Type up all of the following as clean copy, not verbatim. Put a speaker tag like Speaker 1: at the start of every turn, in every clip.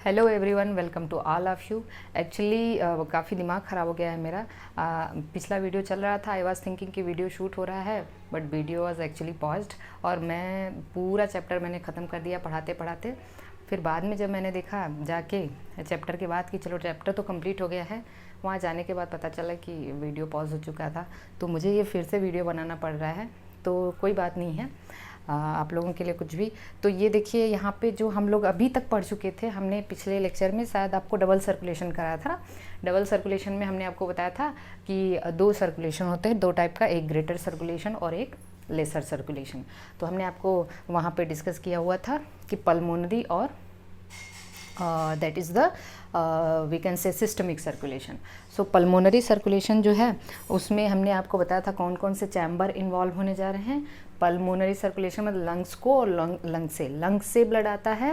Speaker 1: Hello everyone, welcome to all of you. Actually काफ़ी दिमाग ख़राब हो गया है मेरा। पिछला वीडियो चल रहा था, आई वाज थिंकिंग कि वीडियो शूट हो रहा है, but video was actually paused और मैं पूरा चैप्टर मैंने ख़त्म कर दिया पढ़ाते पढ़ाते। फिर बाद में जब मैंने देखा जाके चैप्टर के बाद कि चलो चैप्टर तो कंप्लीट हो गया है, वहाँ जाने के बाद पता चला कि वीडियो पॉज हो चुका था। तो मुझे ये फिर से वीडियो बनाना पड़ रहा है, तो कोई बात नहीं है, आप लोगों के लिए कुछ भी। तो ये देखिए यहाँ पे जो हम लोग अभी तक पढ़ चुके थे, हमने पिछले लेक्चर में शायद आपको डबल सर्कुलेशन कराया था ना। डबल सर्कुलेशन में हमने आपको बताया था कि दो सर्कुलेशन होते हैं, दो टाइप का, एक ग्रेटर सर्कुलेशन और एक लेसर सर्कुलेशन। तो हमने आपको वहाँ पे डिस्कस किया हुआ था कि पल्मोनरी और that is the we can say systemic circulation. So pulmonary circulation जो है उसमें हमने आपको बताया था कौन कौन से चैम्बर इन्वॉल्व होने जा रहे हैं। पल्मोनरी सर्कुलेशन में लंग्स को और लंग से ब्लड आता है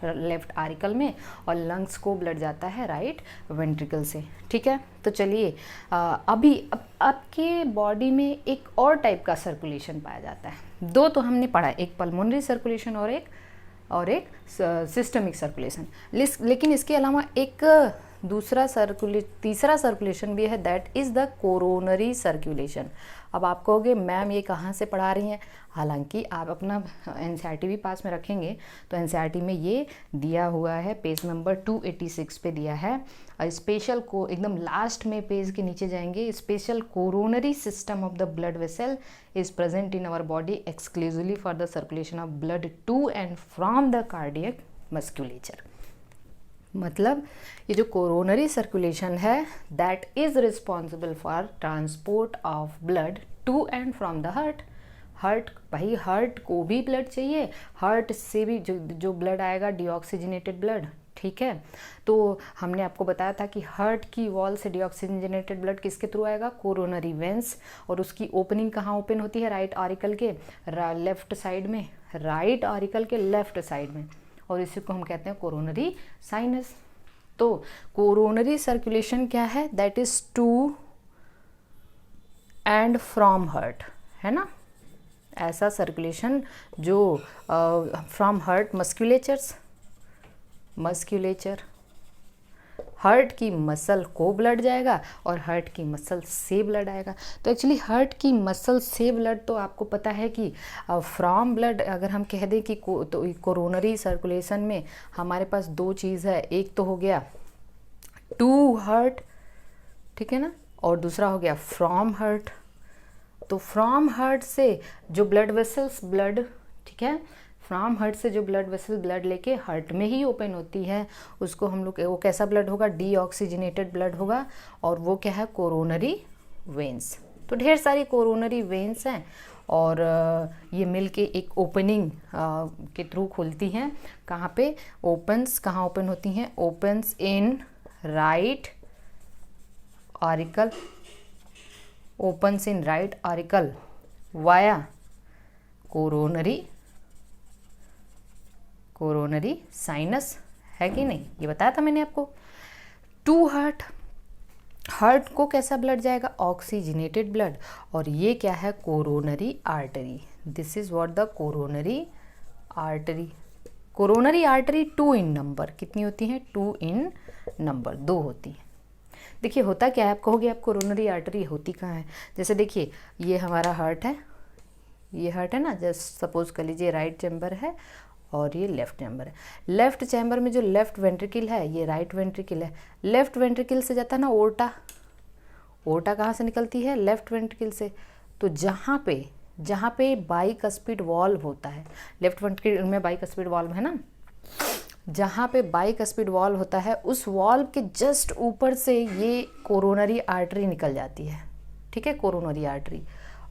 Speaker 1: लेफ्ट आरिकल में, और लंग्स को ब्लड जाता है राइट वेंट्रिकल से। ठीक है, तो चलिए अभी आपके बॉडी में एक और टाइप का सर्कुलेशन पाया जाता है। दो तो हमने पढ़ा, एक पल्मोनरी सर्कुलेशन और एक सिस्टमिक सर्कुलेशन। लेकिन इसके अलावा एक तीसरा सर्कुलेशन भी है, that is the coronary circulation. अब आप कहोगे मैम ये कहाँ से पढ़ा रही हैं, हालांकि आप अपना एनसीईआरटी भी पास में रखेंगे तो एनसीईआरटी में ये दिया हुआ है, पेज नंबर 286 पे दिया है। स्पेशल को एकदम लास्ट में पेज के नीचे जाएंगे, special coronary system of the blood vessel is present in our body exclusively for the circulation of blood to and from the cardiac musculature. मतलब ये जो कोरोनरी सर्कुलेशन है that is responsible for transport of blood to and from the heart. भाई heart को भी blood चाहिए, heart से भी जो ब्लड आएगा डीऑक्सीजनेटेड ब्लड। ठीक है, तो हमने आपको बताया था कि हार्ट की वॉल से डीऑक्सीजनेटेड ब्लड किसके थ्रू आएगा, कोरोनरी वेंस। और उसकी ओपनिंग कहाँ ओपन होती है, राइट ऑरिकल के लेफ्ट साइड में, राइट ऑरिकल के लेफ्ट साइड में, और इसी को हम कहते हैं कोरोनरी साइनस। तो कोरोनरी सर्कुलेशन क्या है, that is to and from heart, है ना। ऐसा सर्कुलेशन जो फ्रॉम हार्ट मस्क्यूलेचर हार्ट की मसल को ब्लड जाएगा और हार्ट की मसल से ब्लड आएगा। तो एक्चुअली हार्ट की मसल से ब्लड तो आपको पता है कि फ्रॉम ब्लड अगर हम कह दें कि तो कोरोनरी सर्कुलेशन में हमारे पास दो चीज़ है, एक तो हो गया टू हार्ट, ठीक है ना, और दूसरा हो गया फ्रॉम हार्ट। तो फ्रॉम हार्ट से जो ब्लड वेसल्स ब्लड, ठीक है, फ्रॉम हार्ट से जो ब्लड वेसल ब्लड लेके हार्ट में ही ओपन होती है, उसको हम लोग, वो कैसा ब्लड होगा, डीऑक्सीजनेटेड ब्लड होगा, और वो क्या है, कोरोनरी वेंस। तो ढेर सारी कोरोनरी वेंस हैं और ये मिलके एक ओपनिंग के थ्रू खुलती हैं। कहाँ पे ओपन्स, कहाँ ओपन होती हैं, opens in right auricle, opens in right auricle via coronary sinus, है कि नहीं, ये बताया था मैंने आपको। टू हार्ट को कैसा ब्लड जाएगा, ऑक्सीजनेटेड ब्लड, और ये क्या है, coronary artery. This is what the coronary artery. Coronary artery two in number, कितनी होती हैं, टू इन नंबर, दो होती हैं। देखिए होता क्या है, आप कहोगे आप कोरोनरी आर्टरी होती कहाँ है। जैसे देखिए ये हमारा हार्ट है, ये हार्ट है ना, जस्ट सपोज कर लीजिए राइट चैम्बर है और ये लेफ्ट चैम्बर है। लेफ्ट चैम्बर में जो लेफ्ट वेंट्रिकल है ये राइट वेंट्रिकल है। लेफ्ट वेंट्रिकल से जाता है ना ओर्टा कहाँ से निकलती है, लेफ्ट वेंट्रिकल से। तो जहाँ पे बाइकस्पिड वॉल्व होता है, लेफ्ट वेंट्रिकल में बाइकस्पिड वॉल्व है ना, जहाँ पे बाइकस्पिड वॉल्व होता है उस वॉल्व के जस्ट ऊपर से ये कोरोनरी आर्टरी निकल जाती है। ठीक है, कोरोनरी आर्टरी,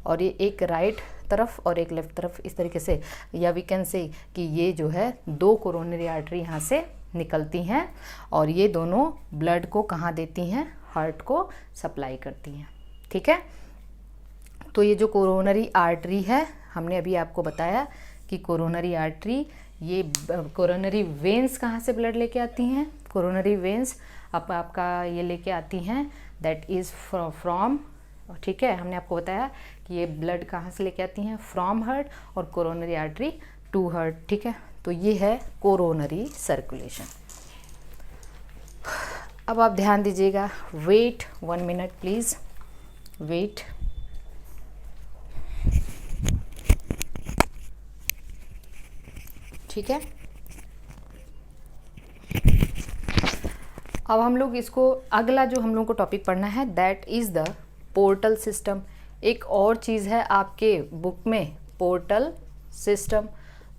Speaker 1: और ये एक राइट तरफ और एक लेफ्ट तरफ, इस तरीके से, या वी कैन से कि ये जो है दो कोरोनरी आर्टरी यहाँ से निकलती हैं और ये दोनों ब्लड को कहाँ देती हैं, हार्ट को सप्लाई करती हैं। ठीक है, तो ये जो कोरोनरी आर्टरी है, हमने अभी आपको बताया कि कोरोनरी आर्टरी, ये कोरोनरी वेंस कहाँ से ब्लड लेके आती हैं, कोरोनरी वेंस आपका ये लेके आती हैं, दैट इज़ फ्रॉम, ठीक है, हमने आपको बताया कि ये ब्लड कहाँ से लेके आती हैं, फ्रॉम हार्ट, और कोरोनरी आर्टरी टू हार्ट। ठीक है, तो ये है कोरोनरी सर्कुलेशन। अब आप ध्यान दीजिएगा, वेट 1 मिनट प्लीज़, वेट। ठीक है, अब हम लोग इसको, अगला जो हम लोग को टॉपिक पढ़ना है that is the portal system. एक और चीज़ है आपके बुक में, पोर्टल सिस्टम।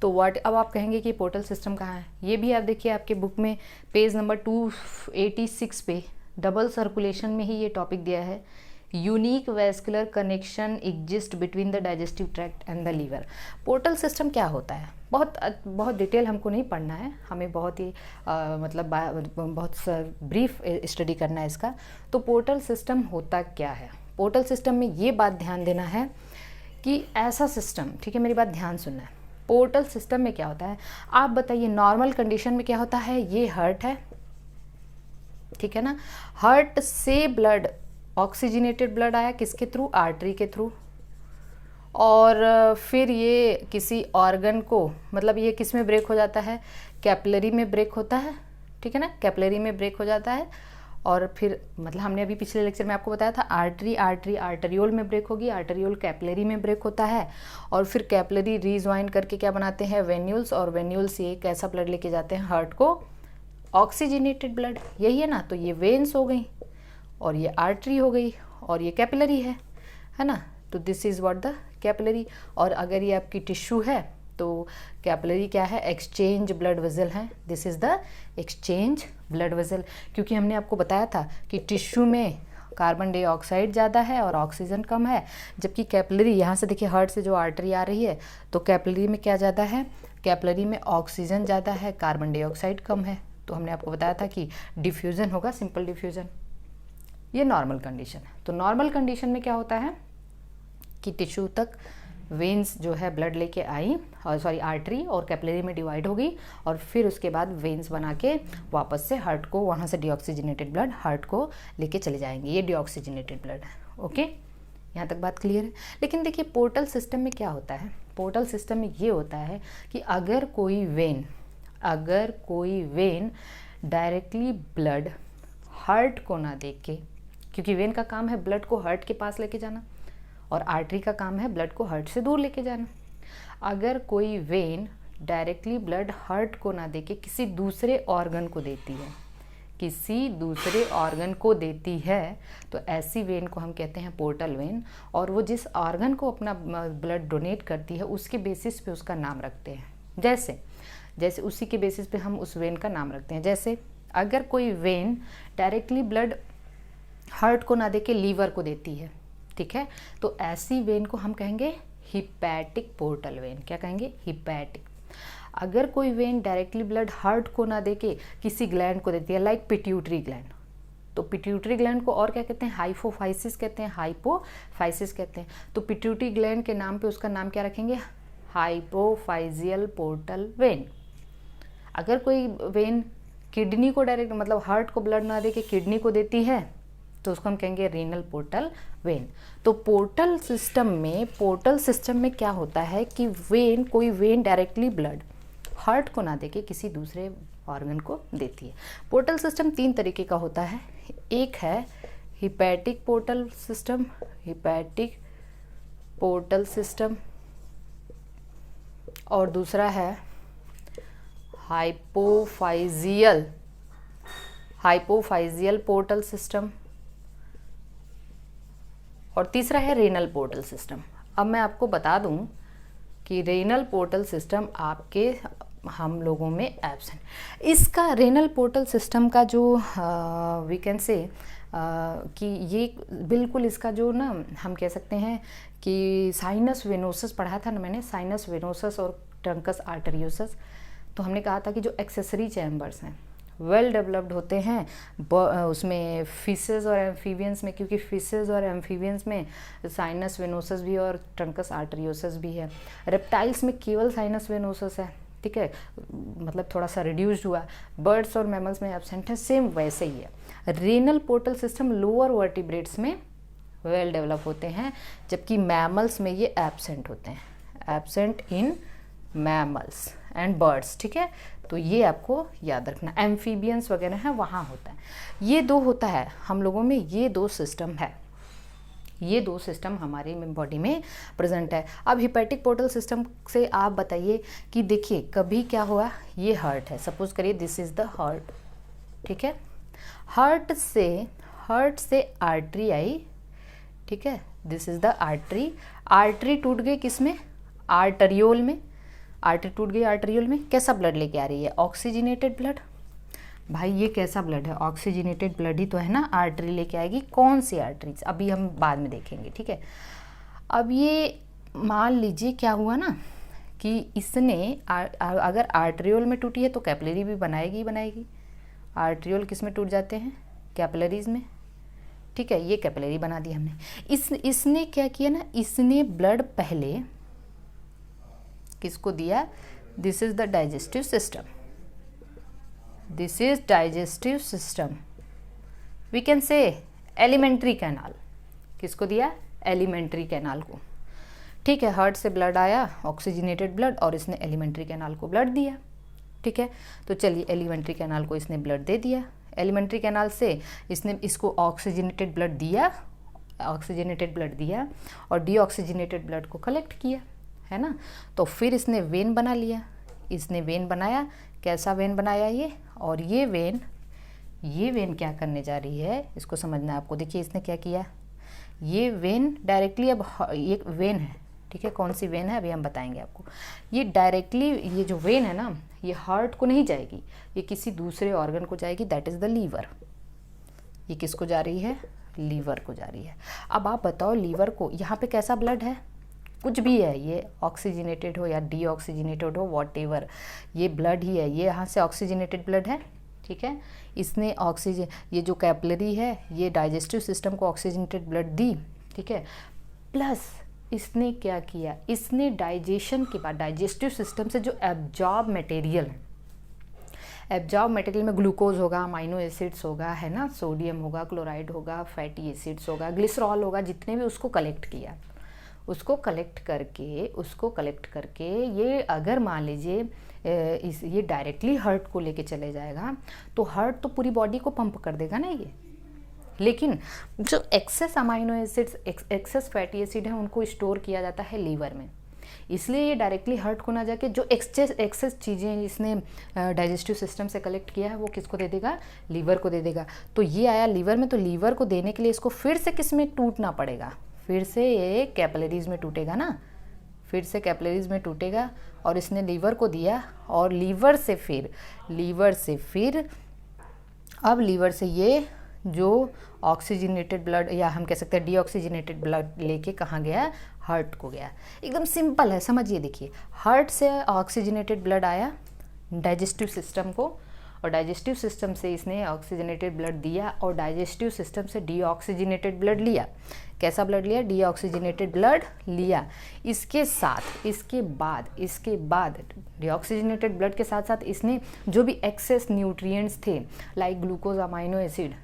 Speaker 1: तो व्हाट, अब आप कहेंगे कि पोर्टल सिस्टम कहाँ है, ये भी आप देखिए आपके बुक में पेज नंबर 286 पे डबल सर्कुलेशन में ही ये टॉपिक दिया है। Unique vascular connection exist between the digestive tract and the liver. Portal system क्या होता है, बहुत डिटेल हमको नहीं पढ़ना है, हमें बहुत ही बहुत ब्रीफ स्टडी करना है इसका। तो पोर्टल सिस्टम होता क्या है, पोर्टल सिस्टम में ये बात ध्यान देना है कि ऐसा सिस्टम, ठीक है मेरी बात ध्यान सुनना है, पोर्टल सिस्टम में क्या होता है। आप बताइए नॉर्मल कंडीशन में क्या होता है, ये हार्ट है, ठीक है ना, हार्ट से ब्लड, ऑक्सीजनेटेड ब्लड आया किसके थ्रू, आर्टरी के थ्रू, और फिर ये किसी ऑर्गन को, मतलब ये किस में ब्रेक हो जाता है, कैपिलरी में ब्रेक होता है, ठीक है ना, कैपिलरी में ब्रेक हो जाता है। और फिर मतलब हमने अभी पिछले लेक्चर में आपको बताया था आर्टरी आर्टरियोल में ब्रेक होगी, आर्टरियोल कैपिलरी में ब्रेक होता है, और फिर कैपिलरी रीज्वाइन करके क्या बनाते हैं, वेन्यूल्स, और वेन्यूल्स ये कैसा ब्लड लेके जाते हैं हार्ट को, ऑक्सीजनेटेड ब्लड, यही है ना। तो ये वेन्स हो गई, और ये आर्टरी हो गई, और ये कैपिलरी है ना। तो this is what the capillary. और अगर ये आपकी टिश्यू है तो कैपिलरी क्या है, एक्सचेंज ब्लड वेसल है, this is the exchange blood vessel. क्योंकि हमने आपको बताया था कि टिश्यू में कार्बन डाइऑक्साइड ज़्यादा है और ऑक्सीजन कम है, जबकि कैपिलरी, यहाँ से देखिए हार्ट से जो आर्टरी आ रही है तो कैपिलरी में क्या ज़्यादा है, कैपिलरी में ऑक्सीजन ज़्यादा है, कार्बन डाइऑक्साइड कम है। तो हमने आपको बताया था कि डिफ्यूज़न होगा, सिंपल डिफ्यूज़न। ये नॉर्मल कंडीशन है। तो नॉर्मल कंडीशन में क्या होता है कि टिश्यू तक वेन्स जो है ब्लड लेके आई, और सॉरी आर्टरी और कैपिलरी में डिवाइड हो गई, और फिर उसके बाद वेन्स बना के वापस से हार्ट को, वहाँ से डीऑक्सीजनेटेड ब्लड हार्ट को लेके चले जाएंगे, ये डीऑक्सीजनेटेड ब्लड है। ओके, यहाँ तक बात क्लियर है। लेकिन देखिए पोर्टल सिस्टम में क्या होता है, पोर्टल सिस्टम में ये होता है कि अगर कोई वेन डायरेक्टली ब्लड हार्ट को ना दे के, क्योंकि वेन का काम है ब्लड को हार्ट के पास लेके जाना, और आर्टरी का काम है ब्लड को हार्ट से दूर लेके जाना। अगर कोई वेन डायरेक्टली ब्लड हार्ट को ना देके किसी दूसरे ऑर्गन को देती है, किसी दूसरे ऑर्गन को देती है, तो ऐसी वेन को हम कहते हैं पोर्टल वेन। और वो जिस ऑर्गन को अपना ब्लड डोनेट करती है उसके बेसिस पे उसका नाम रखते हैं। जैसे उसी के बेसिस पे हम उस वेन का नाम रखते हैं। जैसे अगर कोई वेन डायरेक्टली ब्लड हार्ट को ना देके लीवर को देती है, ठीक है, तो ऐसी वेन को हम कहेंगे हिपैटिक पोर्टल वेन। क्या कहेंगे, हिपैटिक। अगर कोई वेन डायरेक्टली ब्लड हार्ट को ना देके किसी ग्लैंड को देती है, लाइक पिट्यूटरी ग्लैंड, तो पिट्यूटरी ग्लैंड को और क्या कहते हैं, हाइपोफाइसिस कहते हैं, हाइपोफाइसिस कहते हैं। तो पिट्यूटरी ग्लैंड के नाम पे उसका नाम क्या रखेंगे, हाइपोफाइजियल पोर्टल वेन। अगर कोई वेन किडनी को डायरेक्ट, मतलब हार्ट को ब्लड ना देके किडनी को देती है, तो उसको हम कहेंगे रीनल पोर्टल वेन। तो पोर्टल सिस्टम में क्या होता है कि कोई वेन डायरेक्टली ब्लड हार्ट को ना देके किसी दूसरे ऑर्गन को देती है। पोर्टल सिस्टम 3 तरीके का होता है। एक है हिपैटिक पोर्टल सिस्टम, और दूसरा है हाइपोफाइजियल पोर्टल सिस्टम, और तीसरा है रेनल पोर्टल सिस्टम। अब मैं आपको बता दूं कि रेनल पोर्टल सिस्टम हम लोगों में एब्सेंट। इसका रेनल पोर्टल सिस्टम का जो वी कैन से कि ये बिल्कुल इसका जो ना हम कह सकते हैं कि साइनस वेनोसस पढ़ा था ना मैंने, साइनस वेनोसस और ट्रंकस आर्टेरियोसस। तो हमने कहा था कि जो एक्सेसरी चैम्बर्स हैं वेल डेवलप्ड होते हैं उसमें फिशेस और एम्फीबियंस में, क्योंकि फिशेस और एम्फीबियंस में साइनस वेनोसस भी और ट्रंकस आर्टेरियोसस भी है। रेप्टाइल्स में केवल साइनस वेनोसस है, ठीक है, मतलब थोड़ा सा रिड्यूस्ड हुआ। बर्ड्स और मैमल्स में एब्सेंट है, सेम वैसे ही है। Renal portal system lower vertebrates में वेल डेवलप होते हैं, जबकि मैमल्स में ये एब्सेंट होते हैं, absent in mammals and birds, ठीक है। तो ये आपको याद रखना, एम्फीबियंस वगैरह है वहाँ होता है। ये दो होता है हम लोगों में, ये दो सिस्टम है, ये दो सिस्टम हमारे बॉडी में प्रेजेंट है। अब हिपैटिक पोर्टल सिस्टम से आप बताइए कि देखिए कभी क्या हुआ, ये हार्ट है, सपोज करिए दिस इज़ द हार्ट, ठीक है। हार्ट से आर्टरी आई, ठीक है, this is the artery. Artery टूट गई किस में, आर्टरियोल में। आर्टरी टूट गई आर्टरियोल में, कैसा ब्लड लेके आ रही है, ऑक्सीजनेटेड ब्लड। भाई ये कैसा ब्लड है, ऑक्सीजनेटेड ब्लड ही तो है ना। आर्टरी लेके आएगी, कौन सी आर्टरीज अभी हम बाद में देखेंगे, ठीक है। अब ये मान लीजिए क्या हुआ ना कि इसने अगर आर्टरियोल में टूटी है तो कैपिलरी भी बनाएगी ही बनाएगी। आर्टरियोल किस में टूट जाते हैं, कैपिलरीज में, ठीक है। ये कैपिलरी बना दी हमने। इसने क्या किया ना, इसने ब्लड पहले किसको दिया, this is the digestive system, this is digestive system, we can say alimentary canal. किसको दिया, एलिमेंट्री कैनाल को, ठीक है। हार्ट से ब्लड आया, ऑक्सीजनेटेड ब्लड, और इसने एलिमेंट्री कैनाल को ब्लड दिया, ठीक है। तो चलिए एलिमेंट्री कैनाल को इसने ब्लड दे दिया, एलिमेंट्री कैनाल से इसने इसको ऑक्सीजनेटेड ब्लड दिया, ऑक्सीजनेटेड ब्लड दिया और डीऑक्सीजनेटेड ब्लड को कलेक्ट किया, है ना। तो फिर इसने वेन बना लिया, इसने वेन बनाया, कैसा वेन बनाया ये, और ये वेन क्या करने जा रही है इसको समझना है आपको। देखिए इसने क्या किया, ये वेन डायरेक्टली, अब ये वेन है, ठीक है, कौन सी वेन है अभी हम बताएंगे आपको। ये डायरेक्टली, ये जो वेन है ना, ये हार्ट को नहीं जाएगी, ये किसी दूसरे ऑर्गन को जाएगी, दैट इज़ द लीवर। ये किसको जा रही है, लीवर को जा रही है। अब आप बताओ लीवर को, यहाँ पे कैसा ब्लड है, कुछ भी है, ये ऑक्सीजनेटेड हो या डीऑक्सीजनेटेड हो, वॉटएवर, ये ब्लड ही है, ये यहाँ से ऑक्सीजनेटेड ब्लड है, ठीक है। इसने ऑक्सीजन, ये जो कैपिलरी है ये डाइजेस्टिव सिस्टम को ऑक्सीजनेटेड ब्लड दी, ठीक है। प्लस इसने क्या किया, इसने डाइजेशन के बाद डाइजेस्टिव सिस्टम से जो एब्जॉर्ब मटेरियल है, एब्जॉर्ब मटेरियल में ग्लूकोज होगा, अमाइनो एसिड्स होगा, है ना, सोडियम होगा, क्लोराइड होगा, फैटी एसिड्स होगा, ग्लिसरॉल होगा, जितने भी उसको कलेक्ट किया, उसको कलेक्ट करके ये अगर मान लीजिए ये डायरेक्टली हार्ट को लेके चले जाएगा तो हार्ट तो पूरी बॉडी को पंप कर देगा ना ये। लेकिन जो excess amino acids, excess fatty acid है, उनको स्टोर किया जाता है लीवर में, इसलिए ये डायरेक्टली हार्ट को ना जाके जो एक्सेस चीज़ें इसने डाइजेस्टिव सिस्टम से कलेक्ट किया है वो किसको दे देगा, लीवर को दे देगा। तो ये आया लीवर में, तो लीवर को देने के लिए इसको फिर से किस में टूटना पड़ेगा, फिर से ये कैपिलरीज में टूटेगा ना, फिर से कैपिलरीज में टूटेगा, और इसने लीवर को दिया, और लीवर से फिर अब लीवर से ये जो ऑक्सीजनेटेड ब्लड, या हम कह सकते हैं डीऑक्सीजनेटेड ब्लड लेके कहाँ गया, हार्ट को गया। एकदम सिंपल है, समझिए। देखिए हार्ट से ऑक्सीजनेटेड ब्लड आया डाइजेस्टिव सिस्टम को, और डाइजेस्टिव सिस्टम से इसने ऑक्सीजनेटेड ब्लड दिया, और डाइजेस्टिव सिस्टम से डीऑक्सीजनेटेड ब्लड लिया। कैसा ब्लड लिया, डीऑक्सीजनेटेड ब्लड लिया। इसके बाद डीऑक्सीजनेटेड ब्लड के साथ साथ इसने जो भी एक्सेस न्यूट्रिएंट्स थे लाइक ग्लूकोज, अमाइनो एसिड,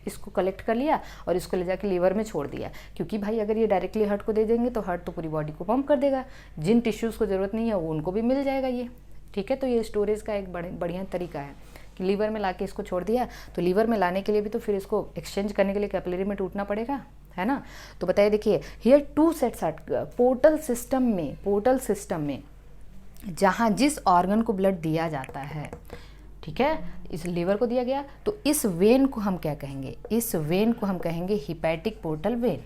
Speaker 1: इसको कलेक्ट कर लिया और इसको ले जाके लीवर में छोड़ दिया। क्योंकि भाई अगर ये डायरेक्टली हार्ट को दे देंगे तो हार्ट तो पूरी बॉडी को पंप कर देगा, जिन टिश्यूज़ को ज़रूरत नहीं है वो उनको भी मिल जाएगा ये, ठीक है। तो ये स्टोरेज का एक बढ़िया तरीका है कि लीवर में लाके इसको छोड़ दिया। तो लीवर में लाने के लिए भी तो फिर इसको एक्सचेंज करने के लिए कैपिलरी में टूटना पड़ेगा, है ना। तो बताइए, देखिए here two sets are portal system में जहाँ जिस ऑर्गन को ब्लड दिया जाता है, ठीक है, इस लीवर को दिया गया, तो इस वेन को हम क्या कहेंगे, इस वेन को हम कहेंगे hepatic portal when,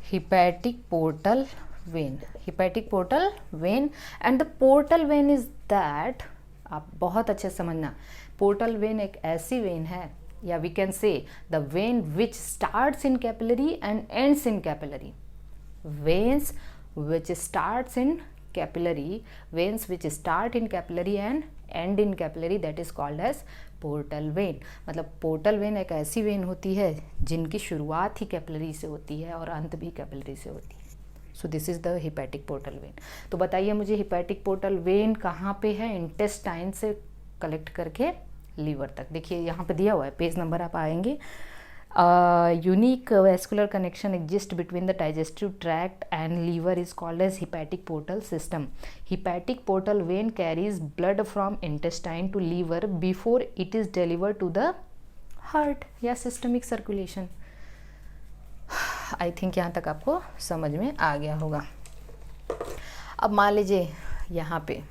Speaker 1: hepatic portal when. And the portal vein is that, आप बहुत अच्छे समझना, पोर्टल वेन एक ऐसी वेन है, या we can say the vein which starts in capillary and ends in capillary, veins which starts in capillary, veins which start in capillary and end in capillary, that is called as portal vein. मतलब portal vein एक ऐसी when होती है जिनकी शुरुआत ही capillary से होती है और अंत भी कैपिलरी से होती है। So this is the hepatic portal when. तो बताइए मुझे, हिपैटिक पोर्टल वेन कहाँ पे है, इंटेस्टाइन से कलेक्ट करके लीवर तक। देखिए यहाँ पे दिया हुआ है, पेज नंबर आप आएंगे, unique vascular connection exist between the digestive tract and liver is called as hepatic portal system. Hepatic portal vein carries blood from intestine to liver before it is delivered to the heart या systemic circulation. I think यहाँ तक आपको समझ में आ गया होगा. अब मान लीजिए यहाँ पे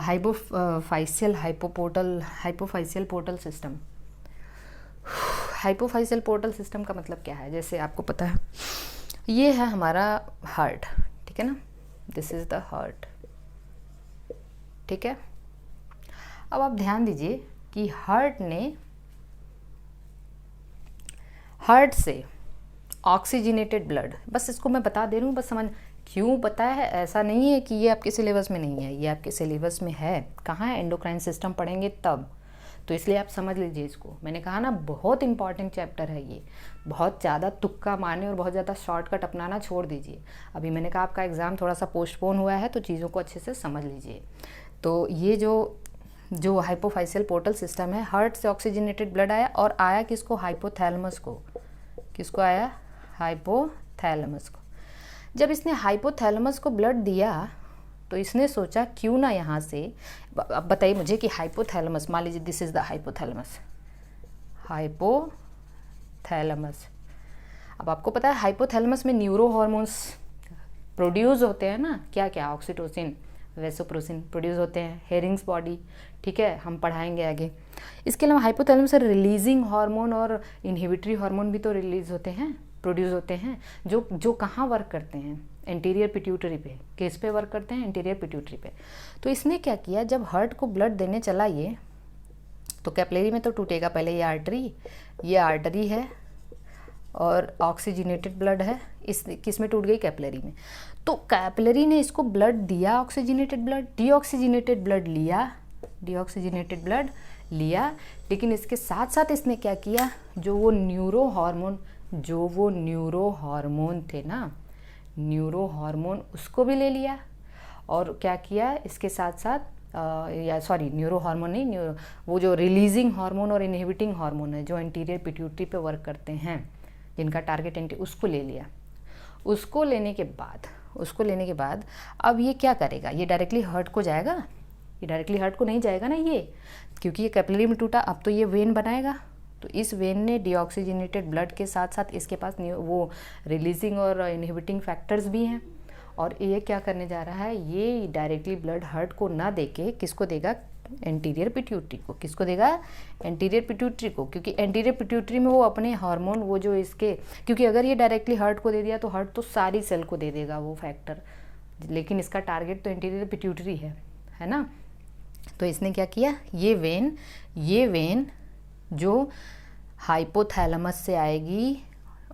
Speaker 1: hypophysial portal system. Hypophysial portal system का मतलब क्या है? जैसे आपको पता है ये है हमारा हार्ट, ठीक है ना, दिस इज द हार्ट, ठीक है. अब आप ध्यान दीजिए कि हार्ट से ऑक्सीजनेटेड ब्लड, बस इसको मैं बता दे रही हूँ, बस समझ क्यों पता है. ऐसा नहीं है कि ये आपके सिलेबस में नहीं है, ये आपके सिलेबस में है. कहाँ है? एंडोक्राइन सिस्टम पढ़ेंगे तब, तो इसलिए आप समझ लीजिए इसको. मैंने कहा ना बहुत इंपॉर्टेंट चैप्टर है ये. बहुत ज़्यादा तुक्का मारने और बहुत ज़्यादा शॉर्टकट अपनाना छोड़ दीजिए. अभी मैंने कहा आपका एग्ज़ाम थोड़ा सा पोस्टपोन हुआ है, तो चीज़ों को अच्छे से समझ लीजिए. तो ये जो हाइपोफाइशियल पोर्टल सिस्टम है, हार्ट से ऑक्सीजनेटेड ब्लड आया और आया किसको? हाइपोथैलेमस को. किसको आया? हाइपोथैलेमस को. जब इसने हाइपोथैलेमस को ब्लड दिया तो इसने सोचा क्यों ना यहाँ से, अब बताइए मुझे कि हाइपोथैलेमस, मान लीजिए दिस इज द हाइपोथैलेमस. अब आपको पता है हाइपोथैलेमस में न्यूरो हॉर्मोन्स प्रोड्यूस होते हैं ना. क्या क्या? ऑक्सीटोसिन, वेसोप्रोसिन प्रोड्यूस होते हैं. हेरिंग्स बॉडी, ठीक है, हम पढ़ाएंगे आगे. इसके अलावा हाइपोथैलेमस से रिलीजिंग हार्मोन और इनहिबिटरी हार्मोन भी तो रिलीज होते हैं, प्रोड्यूस होते हैं, जो कहाँ वर्क करते हैं? एंटीरियर पिट्यूटरी पे. किस पे वर्क करते हैं? एंटीरियर पिट्यूटरी पे. तो इसने क्या किया, जब हार्ट को ब्लड देने चला ये, तो कैपिलरी में तो टूटेगा पहले. ये आर्टरी है और ऑक्सीजनेटेड ब्लड है. इस किस में टूट गई? कैपिलरी में. तो कैपिलरी ने इसको ब्लड दिया, ऑक्सीजनेटेड ब्लड, डीऑक्सीजनेटेड ब्लड लिया, लेकिन इसके साथ साथ इसने क्या किया, जो वो न्यूरो हार्मोन थे ना, न्यूरो हार्मोन, उसको भी ले लिया. और क्या किया इसके साथ साथ, न्यूरो हार्मोन नहीं, वो जो रिलीजिंग हार्मोन और इनहिबिटिंग हार्मोन है जो एंटीरियर पिट्यूटरी पे वर्क करते हैं, जिनका टारगेट उसको ले लिया. उसको लेने के बाद अब ये क्या करेगा? ये डायरेक्टली हार्ट को जाएगा? ये डायरेक्टली हार्ट को नहीं जाएगा ना ये, क्योंकि ये कैपिलरी में टूटा. अब तो ये वेन बनाएगा, तो इस वेन ने डीऑक्सीजनेटेड ब्लड के साथ साथ इसके पास वो रिलीजिंग और इनहिबिटिंग फैक्टर्स भी हैं. और ये क्या करने जा रहा है? ये डायरेक्टली ब्लड हार्ट को ना देके किसको देगा? एंटीरियर पिट्यूटरी को. किसको देगा? एंटीरियर पिट्यूटरी को, क्योंकि एंटीरियर पिट्यूटरी में वो अपने हार्मोन, वो जो इसके, क्योंकि अगर ये डायरेक्टली हार्ट को दे दिया तो हार्ट तो सारी सेल को दे देगा वो फैक्टर, लेकिन इसका टारगेट तो एंटीरियर पिट्यूटरी है ना. तो इसने क्या किया, ये वेन जो हाइपोथैलेमस से आएगी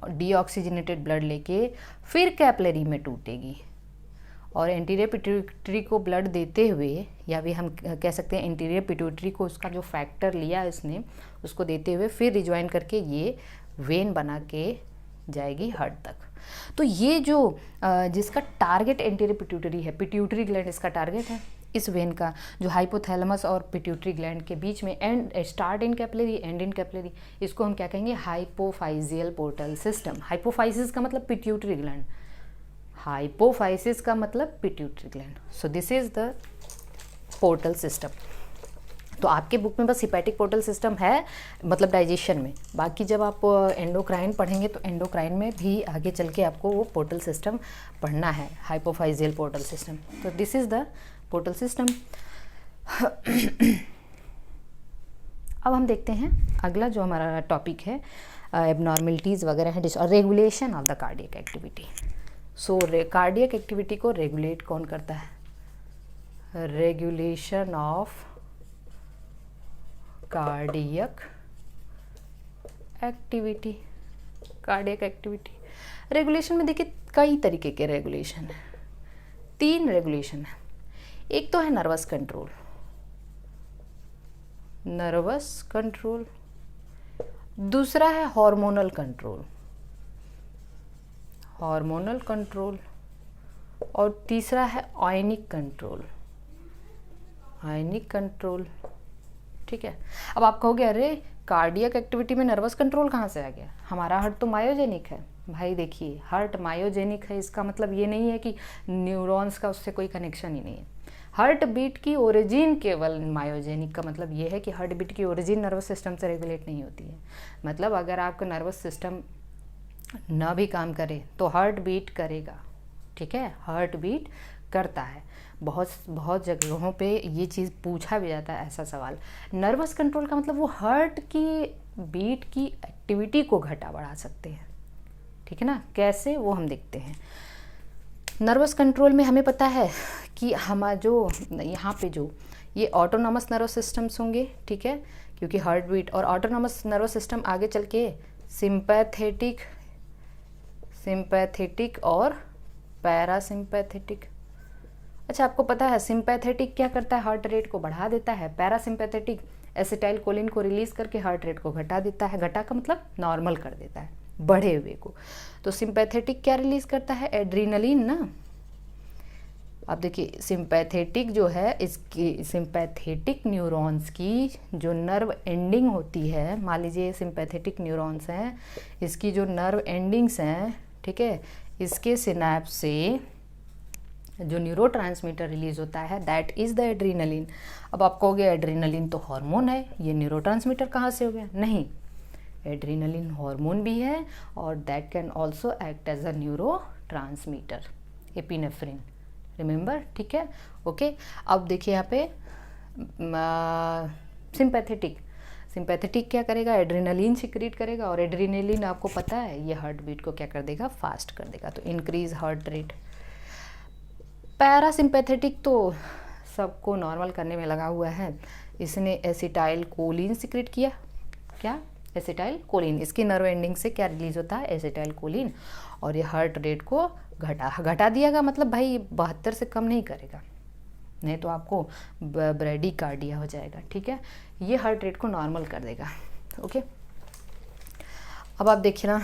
Speaker 1: डीऑक्सीजनेटेड ब्लड लेके, फिर कैपिलरी में टूटेगी और एंटीरियर पिट्यूटरी को ब्लड देते हुए, या भी हम कह सकते हैं एंटीरियर पिट्यूटरी को उसका जो फैक्टर लिया इसने उसको देते हुए फिर रिजॉइन करके ये वेन बना के जाएगी हार्ट तक. तो ये जो जिसका टारगेट एंटीरियर पिट्यूटरी है, पिट्यूटरी ग्लैंड इसका टारगेट है. इस वेन का जो हाइपोथैलेमस और पिट्यूटरी ग्लैंड के बीच में start in capillary, and in capillary, इसको हम क्या कहेंगे? Hypophysial portal system. हाइपोफाइसिस का मतलब पिट्यूटरी ग्लैंड, हाइपोफाइसिस का मतलब pituitary gland. So this is the portal system. तो आपके बुक में बस हिपैटिक पोर्टल सिस्टम है, मतलब डाइजेशन में. बाकी जब आप एंडोक्राइन पढ़ेंगे तो एंडोक्राइन में भी आगे चल के आपको वो पोर्टल सिस्टम पढ़ना है, हाइपोफाइशियल पोर्टल सिस्टम. तो this is the portal system. अब हम देखते हैं अगला जो हमारा टॉपिक है, एबनॉर्मलिटीज़ वगैरह हैं, और regulation of the cardiac activity. So cardiac activity को रेगुलेट कौन करता है? Regulation of cardiac activity. Regulation में देखिए कई तरीके के रेगुलेशन हैं. 3 रेगुलेशन है. एक तो है नर्वस कंट्रोल, दूसरा है हार्मोनल कंट्रोल, और तीसरा है आयनिक कंट्रोल. ठीक है। अब आप कहोगे अरे कार्डियक एक्टिविटी में नर्वस कंट्रोल कहाँ से आ गया, हमारा हार्ट तो मायोजेनिक है। भाई देखिए, हार्ट मायोजेनिक है इसका मतलब ये नहीं है कि न्यूरॉन्स का उससे कोई कनेक्शन ही नहीं है। हार्ट बीट की ओरिजिन केवल मायोजेनिक का मतलब ये है कि हार्ट बीट की ओरिजिन नर्वस सिस्टम से रेगुलेट नहीं होती है। मतलब अगर आपका नर्वस सिस्टम ना भी काम करे तो हार्ट बीट करेगा, ठीक है, हार्ट बीट करता है। बहुत बहुत जगहों पे ये चीज़ पूछा भी जाता है ऐसा सवाल। नर्वस कंट्रोल का मतलब वो हार्ट की बीट की एक्टिविटी को घटा बढ़ा सकते हैं, ठीक है ना। कैसे, वो हम देखते हैं। नर्वस कंट्रोल में हमें पता है कि हमारा जो यहाँ पे जो ये ऑटोनॉमस नर्वस सिस्टम्स होंगे, ठीक है, क्योंकि हार्ट बीट और ऑटोनॉमस नर्वस सिस्टम आगे चल के सिंपैथेटिक और पैरासिम्पैथेटिक। अच्छा, आपको पता है सिंपैथेटिक क्या करता है, हार्ट रेट को बढ़ा देता है। पैरासिम्पैथेटिक एसिटाइल कोलिन को रिलीज करके हार्ट रेट को घटा देता है। घटा का मतलब नॉर्मल कर देता है, बढ़े हुए को। तो सिंपैथेटिक क्या रिलीज करता है, एड्रीनलिन ना। अब देखिए सिंपैथेटिक जो है, इसकी सिंपैथेटिक न्यूरॉन्स की जो नर्व एंडिंग होती है, मान लीजिए सिंपैथेटिक न्यूरॉन्स हैं, इसकी जो नर्व एंडिंग्स हैं, ठीक है, इसके सिनैप्स से जो न्यूरोट्रांसमीटर रिलीज होता है दैट इज़ द एड्रीनलिन। अब आप कहोगे एड्रीनलिन तो हार्मोन है, ये न्यूरोट्रांसमीटर कहाँ से हो गया? नहीं, एड्रीनलिन हार्मोन भी है और that can also act as a neurotransmitter, epinephrine, remember, ठीक है, ओके। अब देखिए यहाँ पे सिंपैथेटिक क्या करेगा, एड्रेनलिन सिक्रीट करेगा, और एड्रेनलिन आपको पता है ये हार्ट बीट को क्या कर देगा, फास्ट कर देगा, तो इंक्रीज हार्ट रेट। पैरासिम्पैथेटिक तो सबको नॉर्मल करने में लगा हुआ है, इसने एसिटाइल कोलिन सिक्रीट किया। क्या? Acetyl choline. इसकी नर्व एंडिंग से क्या रिलीज होता है, एसिटाइल कोलिन, और ये हार्ट रेट को घटा दिएगा। मतलब भाई 72 से कम नहीं करेगा, नहीं तो आपको ब्रेडीकार्डिया हो जाएगा, ठीक है। ये हार्ट रेट को नॉर्मल कर देगा, ओके। अब आप देखिए ना,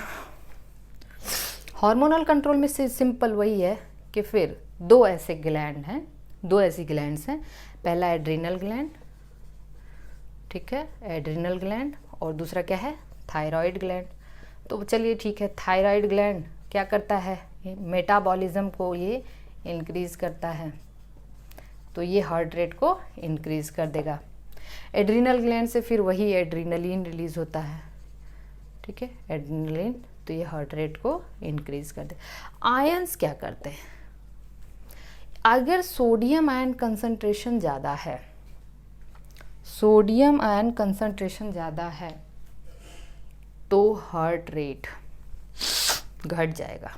Speaker 1: हार्मोनल कंट्रोल में से सिंपल वही है कि फिर दो ऐसी ग्लैंड्स हैं, पहला एड्रिनल ग्लैंड, ठीक है, एड्रिनल ग्लैंड, और दूसरा क्या है, थायराइड ग्लैंड। तो चलिए ठीक है, थायराइड ग्लैंड क्या करता है, मेटाबॉलिज्म को ये इंक्रीज करता है, तो ये हार्ट रेट को इंक्रीज कर देगा। एड्रिनल ग्लैंड से फिर वही एड्रिनलिन रिलीज होता है, ठीक है, एड्रिनलिन, तो ये हार्ट रेट को इंक्रीज कर दे। आयंस क्या करते हैं, अगर सोडियम आयन कंसंट्रेशन ज़्यादा है, सोडियम आयन कंसंट्रेशन ज़्यादा है तो हार्ट रेट घट जाएगा,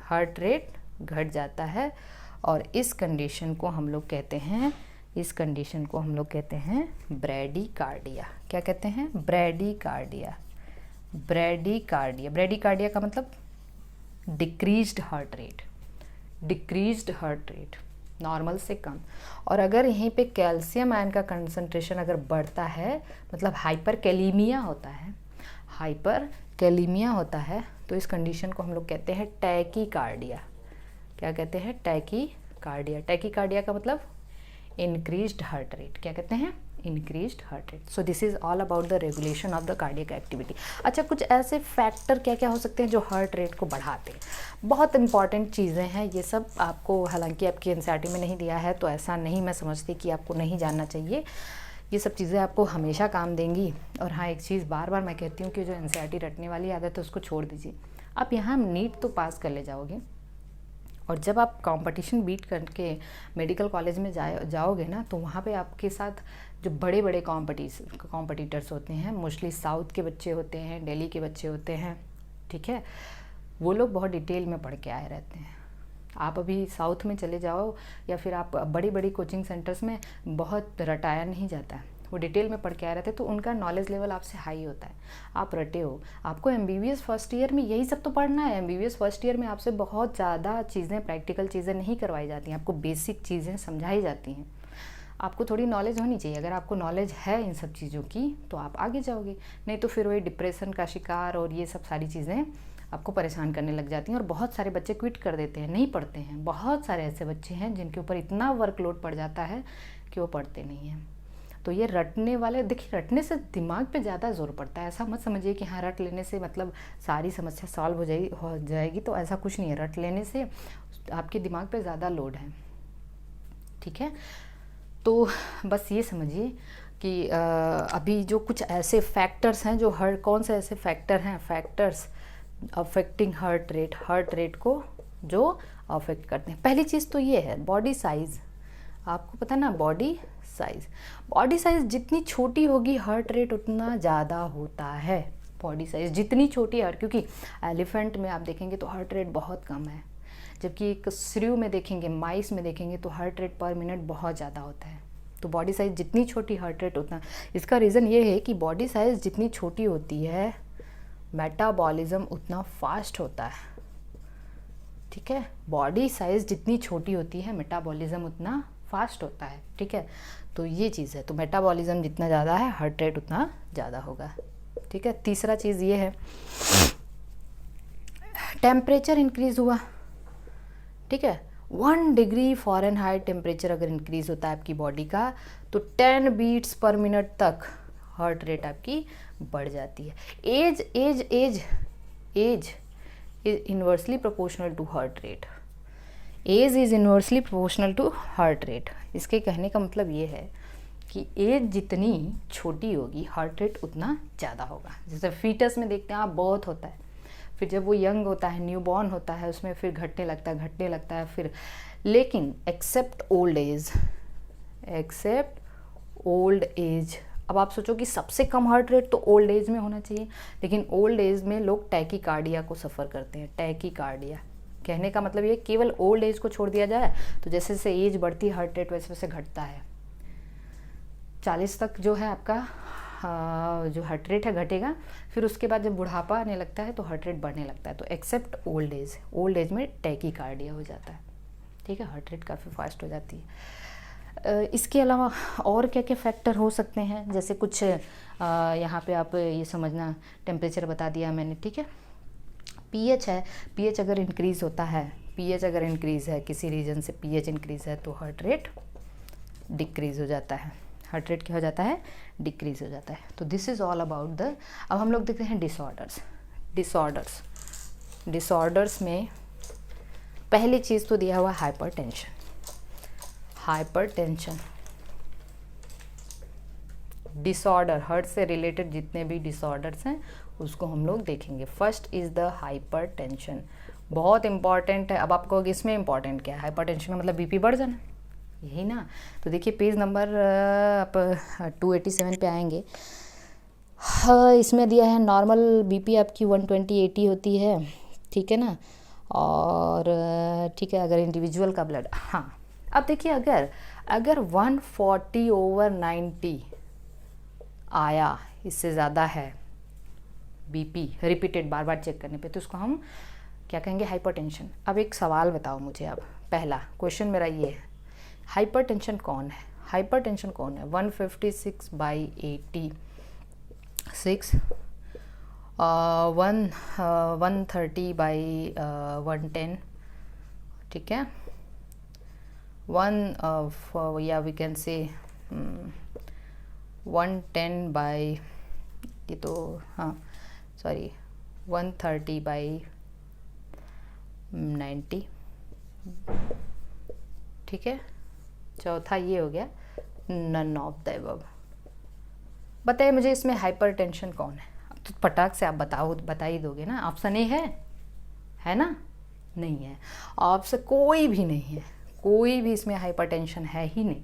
Speaker 1: हार्ट रेट घट जाता है, और इस कंडीशन को हम लोग कहते हैं, ब्रेडीकार्डिया। क्या कहते हैं, ब्रेडीकार्डिया। ब्रेडीकार्डिया का मतलब डिक्रीज्ड हार्ट रेट, नॉर्मल से कम। और अगर यहीं पे कैल्शियम आयन का कंसंट्रेशन अगर बढ़ता है, मतलब हाइपरकैलीमिया होता है, तो इस कंडीशन को हम लोग कहते हैं टैकीकार्डिया। क्या कहते हैं, टैकीकार्डिया। टैकीकार्डिया का मतलब इंक्रीज्ड हार्ट रेट। क्या कहते हैं, increased heart rate. So this is all about the regulation of the cardiac activity. अच्छा, कुछ ऐसे फैक्टर क्या क्या हो सकते हैं जो हार्ट रेट को बढ़ाते हैं? बहुत इंपॉर्टेंट चीज़ें हैं ये सब, आपको हालांकि आपकी एनसीईआरटी में नहीं दिया है तो ऐसा नहीं मैं समझती कि आपको नहीं जानना चाहिए। ये सब चीज़ें आपको हमेशा काम देंगी। और हाँ, एक चीज़ बार बार मैं कहती हूँ कि जो एनसीईआरटी रटने वाली आदत है उसको छोड़ दीजिए। आप यहाँ नीट तो पास कर ले जाओगे, और जब आप कंपटीशन बीट करके मेडिकल कॉलेज में जाओगे ना, तो वहाँ पे आपके साथ जो बड़े बड़े कॉम्पिटिटर्स होते हैं, मोस्टली साउथ के बच्चे होते हैं, दिल्ली के बच्चे होते हैं, ठीक है, वो लोग बहुत डिटेल में पढ़ के आए रहते हैं। आप अभी साउथ में चले जाओ या फिर आप बड़ी बड़ी कोचिंग सेंटर्स में, बहुत रटाया नहीं जाता है, वो डिटेल में पढ़ के आए रहते हैं, तो उनका नॉलेज लेवल आपसे हाई होता है। आप रटे हो, आपको एमबीबीएस फर्स्ट ईयर में यही सब तो पढ़ना है। एमबीबीएस फर्स्ट ईयर में आपसे बहुत ज़्यादा चीज़ें, प्रैक्टिकल चीज़ें नहीं करवाई जाती हैं, आपको बेसिक चीज़ें समझाई जाती हैं। आपको थोड़ी नॉलेज होनी चाहिए। अगर आपको नॉलेज है इन सब चीज़ों की तो आप आगे जाओगे, नहीं तो फिर वही डिप्रेशन का शिकार और ये सब सारी चीज़ें आपको परेशान करने लग जाती हैं। और बहुत सारे बच्चे क्विट कर देते हैं, नहीं पढ़ते हैं। बहुत सारे ऐसे बच्चे हैं जिनके ऊपर इतना वर्कलोड पड़ जाता है कि वो पढ़ते नहीं हैं। तो ये रटने वाले, देखिए रटने से दिमाग पे ज़्यादा जोर पड़ता है। ऐसा मत समझिए कि हाँ रट लेने से मतलब सारी समस्या सॉल्व हो जाएगी, तो ऐसा कुछ नहीं है। रट लेने से आपके दिमाग पे ज़्यादा लोड है, ठीक है। तो बस ये समझिए कि अभी जो कुछ ऐसे फैक्टर्स हैं जो कौन से ऐसे फैक्टर हैं, फैक्टर्स अफेक्टिंग हार्ट रेट को जो अफेक्ट करते हैं। पहली चीज़ तो ये है बॉडी साइज़। आपको पता ना, बॉडी साइज़ जितनी छोटी होगी हार्ट रेट उतना ज़्यादा होता है। बॉडी साइज़ जितनी छोटी है, क्योंकि एलिफेंट में आप देखेंगे तो हार्ट रेट बहुत कम है, जबकि एक श्रीव में देखेंगे, माइस में देखेंगे तो हार्ट रेट पर मिनट बहुत ज़्यादा होता है। तो बॉडी साइज़ जितनी छोटी हार्ट रेट उतना। इसका रीज़न ये है कि बॉडी साइज़ जितनी छोटी होती है मेटाबॉलिज्म उतना फास्ट होता है, ठीक है। बॉडी साइज़ जितनी छोटी होती है मेटाबॉलिज्म उतना फास्ट होता है, ठीक है। तो ये चीज़ है, तो मेटाबॉलिज्म जितना ज़्यादा है हार्ट रेट उतना ज़्यादा होगा, ठीक है। तीसरा चीज़ ये है टेम्परेचर इंक्रीज़ हुआ, ठीक है। 1 डिग्री फ़ारेनहाइट टेम्परेचर अगर इंक्रीज़ होता है आपकी बॉडी का तो 10 बीट्स पर मिनट तक हार्ट रेट आपकी बढ़ जाती है। Age is inversely proportional to heart rate. Age is inversely proportional to heart rate. इसके कहने का मतलब ये है कि एज जितनी छोटी होगी हार्ट रेट उतना ज़्यादा होगा। जैसे फीटस में देखते हैं आप, बहुत होता है, फिर जब वो यंग होता है, न्यूबॉर्न होता है, उसमें फिर घटने लगता है फिर। लेकिन एक्सेप्ट ओल्ड एज। अब आप सोचो कि सबसे कम हार्ट रेट तो ओल्ड एज में होना चाहिए, लेकिन ओल्ड एज में लोग टैकीकार्डिया को सफ़र करते हैं। टैकीकार्डिया कहने का मतलब ये केवल ओल्ड एज को छोड़ दिया जाए तो जैसे जैसे एज बढ़ती है हार्ट रेट वैसे वैसे घटता है। 40 तक जो है आपका जो हार्ट रेट है घटेगा, फिर उसके बाद जब बुढ़ापा आने लगता है तो हार्ट रेट बढ़ने लगता है। तो एक्सेप्ट ओल्ड एज में टैकीकार्डिया हो जाता है, ठीक है। हार्ट रेट काफ़ी फास्ट हो जाती है। इसके अलावा और क्या क्या फैक्टर हो सकते हैं, जैसे कुछ यहाँ पे आप ये समझना, टेम्परेचर बता दिया मैंने, ठीक है। पीएच है, पीएच अगर इंक्रीज़ होता है, पीएच अगर इंक्रीज़ है किसी रीजन से, पीएच इंक्रीज़ है तो हार्ट रेट डिक्रीज़ हो जाता है। हार्ट रेट क्या हो जाता है, डिक्रीज़ हो जाता है। तो this is all about the. अब हम लोग देखते हैं डिसऑर्डर्स में पहली चीज़ तो दिया हुआ हाइपरटेंशन। डिसऑर्डर, हार्ट से रिलेटेड जितने भी डिसऑर्डर्स हैं उसको हम लोग देखेंगे। फर्स्ट इज़ द हाइपरटेंशन, बहुत इंपॉर्टेंट है। अब आपको इसमें इंपॉर्टेंट क्या है, हाइपरटेंशन का मतलब बीपी बढ़ जाना, यही ना। तो देखिए पेज नंबर आप 287 पे आएंगे। हाँ, इसमें दिया है नॉर्मल बीपी आपकी 120/80 होती है, ठीक है ना। और ठीक है, अगर इंडिविजुअल का ब्लड, हाँ अब देखिए अगर 140/90 आया, इससे ज़्यादा है बीपी रिपीटेड बार बार चेक करने पे, तो उसको हम क्या कहेंगे, हाइपरटेंशन। अब एक सवाल बताओ मुझे, अब पहला क्वेश्चन मेरा ये है, हाइपरटेंशन कौन है? 156/86, 130/110, ठीक है, या वी कैन से 110 ये तो हाँ सॉरी 130/90, ठीक है। चौथा ये हो गया नन ऑफ द अबव। बताइए मुझे इसमें हाइपरटेंशन कौन है? अब तो पटाख से आप बता ही दोगे ना। ऑप्शन ए है ना? नहीं है। ऑप्शन कोई भी नहीं है, कोई भी इसमें हाइपरटेंशन है ही नहीं।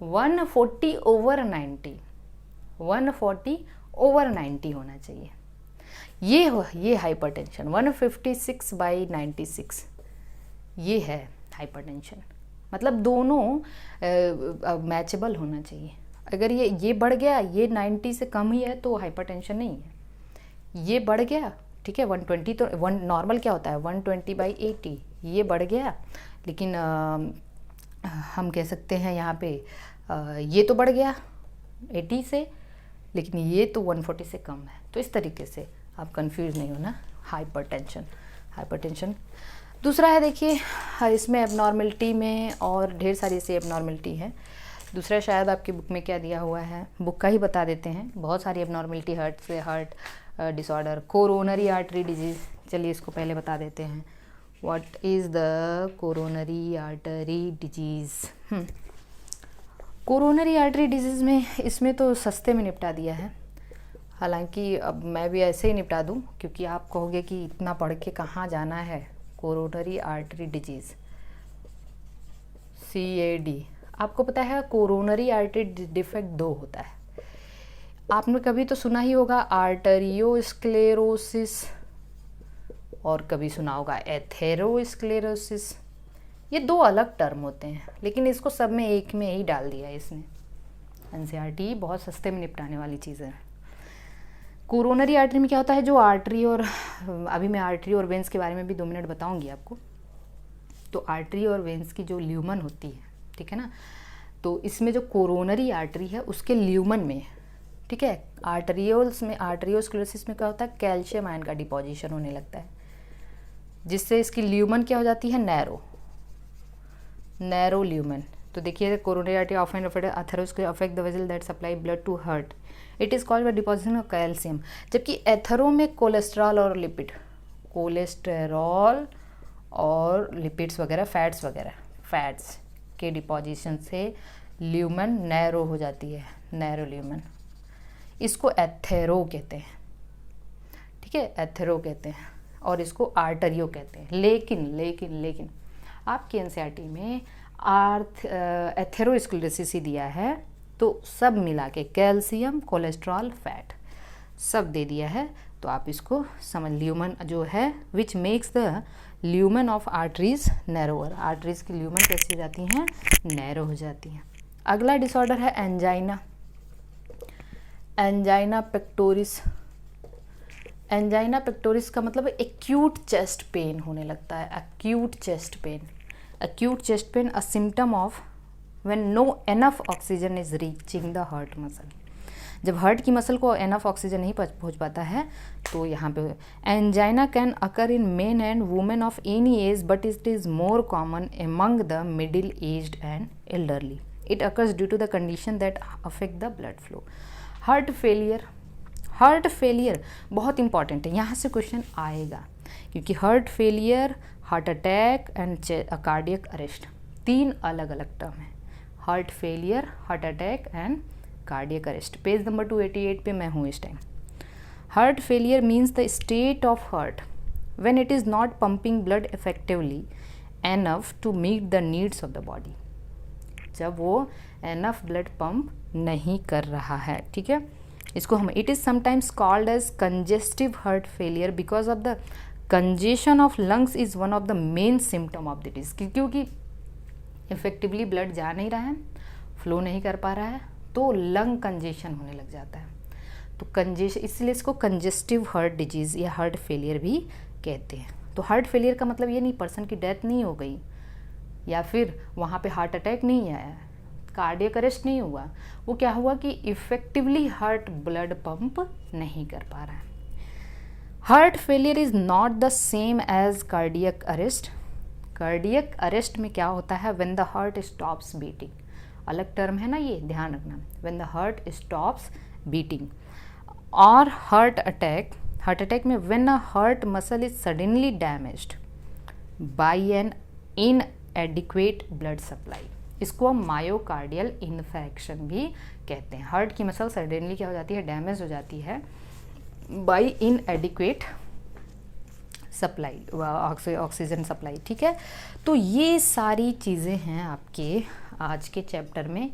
Speaker 1: 140/90, 140/90 होना चाहिए। ये हाइपरटेंशन 156/96 ये है हाइपरटेंशन। मतलब दोनों मैचेबल होना चाहिए। अगर ये बढ़ गया, ये 90 से कम ही है तो हाइपरटेंशन नहीं है। ये बढ़ गया, ठीक है, 120 तो नॉर्मल क्या होता है 120/80, ये बढ़ गया, लेकिन हम कह सकते हैं यहाँ पे ये तो बढ़ गया 80 से, लेकिन ये तो 140 से कम है। तो इस तरीके से आप कंफ्यूज नहीं होना, हाइपरटेंशन। दूसरा है देखिए, इसमें एबनॉर्मलिटी में और ढेर सारी ऐसी एबनॉर्मलिटी है दूसरा शायद आपकी बुक में क्या दिया हुआ है, बुक का ही बता देते हैं। बहुत सारी एबनॉर्मलिटी हार्ट से, heart disorder, coronary artery disease. चलिए इसको पहले बता देते हैं, what is the coronary artery disease. Coronary artery disease में इसमें तो सस्ते में निपटा दिया है, हालांकि अब मैं भी ऐसे ही निपटा दूं, क्योंकि आप कहोगे कि इतना पढ़ के कहाँ जाना है। Coronary artery disease, CAD। आपको पता है कोरोनरी आर्टरी डिफेक्ट 2 होता है। आपने कभी तो सुना ही होगा आर्टेरियोस्क्लेरोसिस, और कभी सुना होगा एथेरोस्क्लेरोसिस। ये 2 अलग टर्म होते हैं, लेकिन इसको सब में एक में ही डाल दिया है इसने। NCERT बहुत सस्ते में निपटाने वाली चीज़ है। कोरोनरी आर्टरी में क्या होता है, जो आर्टरी और, अभी मैं आर्टरी और वेंस के बारे में भी 2 मिनट बताऊंगी आपको। तो आर्टरी और वेंस की जो ल्यूमन होती है, ठीक है ना, तो इसमें जो कोरोनरी आर्टरी है उसके ल्यूमन में, ठीक है, आर्टरियोल्स में, आर्टरियोस्क्लेरोसिस में क्या होता है, कैल्शियम आयन का डिपोजिशन होने लगता है, जिससे इसकी ल्यूमन क्या हो जाती है, नैरो ल्यूमन। तो देखिए, coronary artery often affect the vessel that supply blood to heart, it is called by deposition of calcium. जबकि एथेरो में कोलेस्ट्रॉल और लिपिड, कोलेस्टेरॉल और लिपिड्स वगैरह, फैट्स के डिपोजिशन से ल्यूमन नैरो हो जाती है, नैरो ल्यूमन। इसको एथेरो कहते हैं, ठीक है, एथेरो कहते हैं, और इसको आर्टरियो कहते हैं। लेकिन आपके NCERT में एथेरोस्क्लेरोसिस ही दिया है, तो सब मिला के कैल्शियम, कोलेस्ट्रॉल, फैट सब दे दिया है। तो आप इसको समझ, ल्यूमन जो है which makes the lumen of arteries narrower, arteries की ल्यूमन कैसी हो जाती हैं, नैरो हो जाती हैं। अगला डिसऑर्डर है angina, angina pectoris. Angina pectoris का मतलब एक्यूट चेस्ट पेन होने लगता है, acute chest pain. Acute chest pain a symptom of when no enough oxygen is reaching the heart muscle. जब हार्ट की मसल को एनफ ऑक्सीजन नहीं पहुंच पाता है, तो यहाँ पे angina can occur in men and women of any age, but it is more common among the middle aged and elderly. It occurs due to the condition that affect the blood flow. Heart failure बहुत important है, यहाँ से question आएगा, क्योंकि heart failure, heart attack and cardiac arrest 3 अलग अलग term है। Heart failure, heart attack and cardiac arrest. Page number 288 पे मैं हूँ इस time. Heart failure means the state of heart when it is not pumping blood effectively enough to meet the needs of the body. जब वो enough blood pump नहीं कर रहा है, ठीक है, इसको हम, it is sometimes called as congestive heart failure because of the congestion of lungs is one of the main symptom of the disease. क्योंकि इफेक्टिवली ब्लड जा नहीं रहा है, फ्लो नहीं कर पा रहा है, तो लंग कंजेशन होने लग जाता है। तो कंजेशन, इसलिए इसको कंजेस्टिव हार्ट डिजीज़ या हार्ट फेलियर भी कहते हैं। तो हार्ट फेलियर का मतलब ये नहीं पर्सन की डेथ नहीं हो गई, या फिर वहाँ पे हार्ट अटैक नहीं आया, कार्डियक अरेस्ट नहीं हुआ, वो क्या हुआ कि इफेक्टिवली हार्ट ब्लड पंप नहीं कर पा रहा है। Heart failure is not the same as cardiac arrest. कार्डियक अरेस्ट में क्या होता है, when the heart stops beating, अलग टर्म है ना ये, ध्यान रखना, when the heart stops beating. और हार्ट अटैक में when a heart muscle is suddenly damaged by an inadequate blood supply, इसको हम मायोकार्डियल इन्फेक्शन भी कहते हैं। हार्ट की मसल सडनली क्या हो जाती है, डैमेज हो जाती है by inadequate supply, oxygen supply, ठीक है। तो ये सारी चीज़ें हैं आपके आज के चैप्टर में।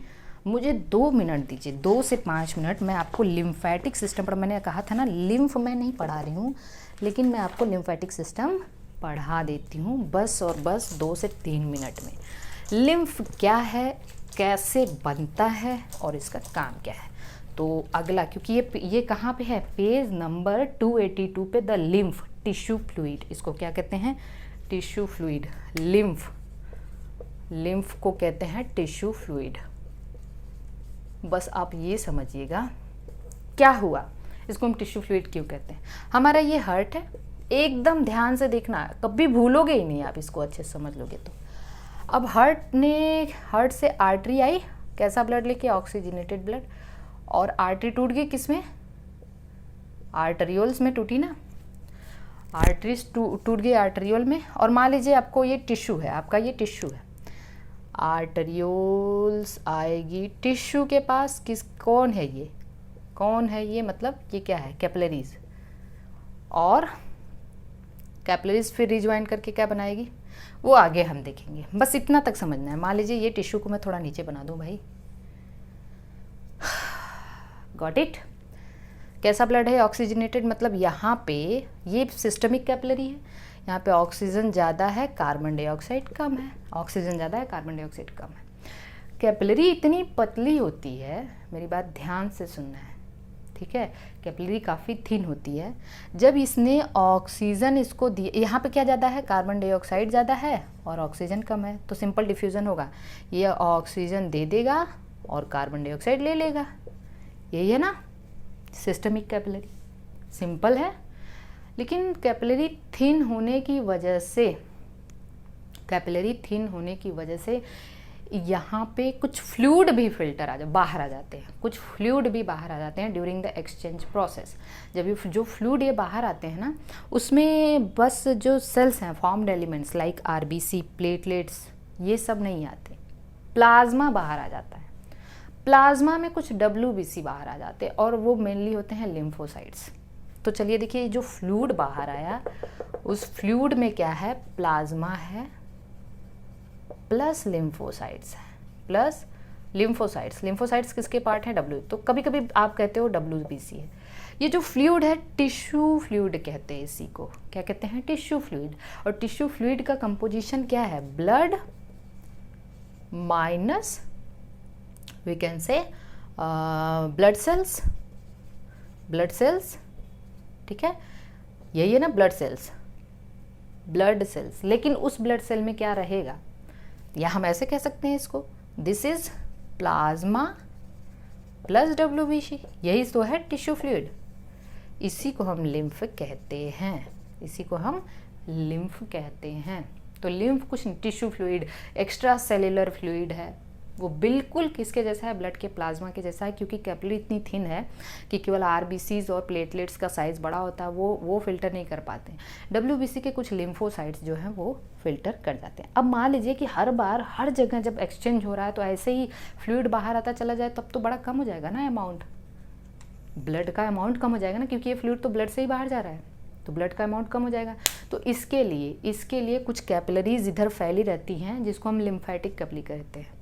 Speaker 1: मुझे 2 मिनट दीजिए, 2 से 5 मिनट, मैं आपको लिम्फेटिक सिस्टम पर, मैंने कहा था ना लिम्फ मैं नहीं पढ़ा रही हूँ, लेकिन मैं आपको लिम्फेटिक सिस्टम पढ़ा देती हूँ बस और बस 2 से 3 मिनट में। लिम्फ क्या है, कैसे बनता है और इसका काम क्या है। तो अगला, क्योंकि ये कहाँ पे है, पेज नंबर 282 पे, द लिम्फ टिश्यू फ्लूइड, इसको क्या कहते हैं, टिश्यू फ्लूइड। लिम्फ को कहते हैं टिश्यू फ्लूइड। बस आप ये समझिएगा क्या हुआ, इसको हम टिश्यू फ्लूइड क्यों कहते हैं। हमारा ये हार्ट है, एकदम ध्यान से देखना, कभी भूलोगे ही नहीं आप, इसको अच्छे से समझ लोगे तो। अब हार्ट से आर्टरी आई, कैसा ब्लड लेके? Oxygenated blood. और आर्टरी टूट गई किसमें? आर्टरियोल्स में टूटी ना, आर्टरीज टूट गई आर्टरियोल में। और मान लीजिए आपको ये टिश्यू है, आपका ये टिश्यू है, आर्टरियोल्स आएगी टिश्यू के पास, कौन है ये? कौन है ये? मतलब ये क्या है? कैपिलरीज। और कैपिलरीज फिर रिज्वाइन करके क्या बनाएगी? वो आगे हम देखेंगे, बस इतना तक समझना है। मान लीजिए ये टिश्यू को मैं थोड़ा नीचे बना दूं भाई। Got it? कैसा ब्लड है? ऑक्सीजनेटेड, मतलब यहाँ पे ये सिस्टमिक कैपिलरी है, यहाँ पे ऑक्सीजन ज़्यादा है, कार्बन डाइऑक्साइड कम है। ऑक्सीजन ज़्यादा है, कार्बन डाइऑक्साइड कम है। कैपिलरी इतनी पतली होती है, मेरी बात ध्यान से सुनना है, ठीक है? कैपिलरी काफ़ी थिन होती है। जब इसने ऑक्सीजन इसको दिया, यहाँ पे क्या ज़्यादा है? कार्बन डाइऑक्साइड ज़्यादा है और ऑक्सीजन कम है, तो सिंपल डिफ्यूज़न होगा। ये ऑक्सीजन दे देगा और कार्बन डाइऑक्साइड ले लेगा, यही है ना सिस्टमिक कैपिलरी। सिंपल है। लेकिन कैपिलरी थिन होने की वजह से, कैपिलरी थिन होने की वजह से यहाँ पे कुछ फ्लूइड भी फिल्टर बाहर आ जाते हैं, कुछ फ्लूइड भी बाहर आ जाते हैं ड्यूरिंग द एक्सचेंज प्रोसेस। जब ये जो फ्लूइड ये बाहर आते हैं ना, उसमें बस जो सेल्स हैं, formed elements like RBC, platelets, ये सब नहीं आते, प्लाज्मा बाहर आ जाता है। प्लाज्मा में कुछ डब्ल्यूबीसी बाहर आ जाते हैं और वो मेनली होते हैं लिम्फोसाइट्स। तो चलिए देखिए, जो फ्लूइड बाहर आया उस फ्लूइड में क्या है? प्लाज्मा है प्लस लिम्फोसाइट्स है, प्लस लिम्फोसाइट्स। लिम्फोसाइट्स किसके पार्ट है? डब्ल्यू। तो कभी कभी आप कहते हो डब्ल्यूबीसी है। ये जो फ्लूइड है टिश्यू फ्लूइड कहते हैं इसी को। क्या कहते हैं? Tissue fluid. और टिश्यू फ्लूइड का कंपोजिशन क्या है? Blood minus we can say blood cells, blood cells, ठीक है? यही है ना ब्लड सेल्स, ब्लड सेल्स। लेकिन उस ब्लड सेल में क्या रहेगा? या हम ऐसे कह सकते हैं इसको, this is plasma plus WBC, यही तो है टिश्यू फ्लूइड। इसी को हम लिम्फ कहते हैं, इसी को हम लिम्फ कहते हैं। तो लिम्फ कुछ tissue fluid, extra cellular fluid है, वो बिल्कुल किसके जैसा है? ब्लड के प्लाज्मा के जैसा है, क्योंकि कैपिलरी इतनी थिन है कि केवल आरबीसीज और प्लेटलेट्स का साइज बड़ा होता है, वो फिल्टर नहीं कर पाते। डब्ल्यूबीसी के कुछ लिम्फोसाइट्स जो हैं वो फिल्टर कर जाते हैं। अब मान लीजिए कि हर बार हर जगह जब एक्सचेंज हो रहा है तो ऐसे ही फ्लूइड बाहर आता चला जाए, तब तो बड़ा कम हो जाएगा ना अमाउंट, ब्लड का अमाउंट कम हो जाएगा ना, क्योंकि ये फ्लूइड तो ब्लड से ही बाहर जा रहा है, तो ब्लड का अमाउंट कम हो जाएगा। तो इसके लिए कुछ कैपिलरीज इधर फैली रहती हैं जिसको हम लिम्फेटिक कैपिलरी कहते हैं,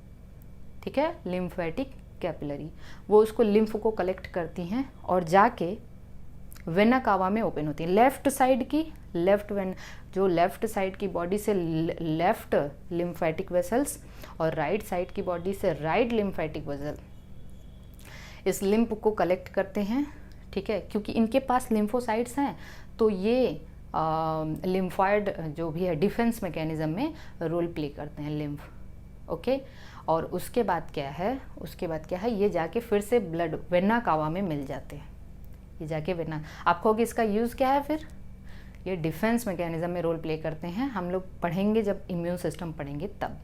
Speaker 1: ठीक है? लिम्फेटिक कैपिलरी, वो उसको लिम्फ को कलेक्ट करती हैं और जाके वेना कावा में ओपन होती हैं। लेफ्ट साइड की जो लेफ्ट साइड की बॉडी से लेफ्ट लिम्फेटिक वेसल्स और राइट साइड की बॉडी से राइट लिम्फेटिक वेसल इस लिम्फ को कलेक्ट करते हैं, ठीक है? क्योंकि इनके पास लिम्फोसाइट्स हैं, तो ये लिम्फॉइड जो भी है डिफेंस मैकेनिज्म में रोल प्ले करते हैं लिम्फ, ओके? और उसके बाद क्या है? ये जाके फिर से ब्लड वेना कावा में मिल जाते हैं, ये जाके वेना। आप कहोगे इसका यूज़ क्या है फिर? ये डिफेंस मैकेनिज्म में रोल प्ले करते हैं। हम लोग पढ़ेंगे जब इम्यून सिस्टम पढ़ेंगे तब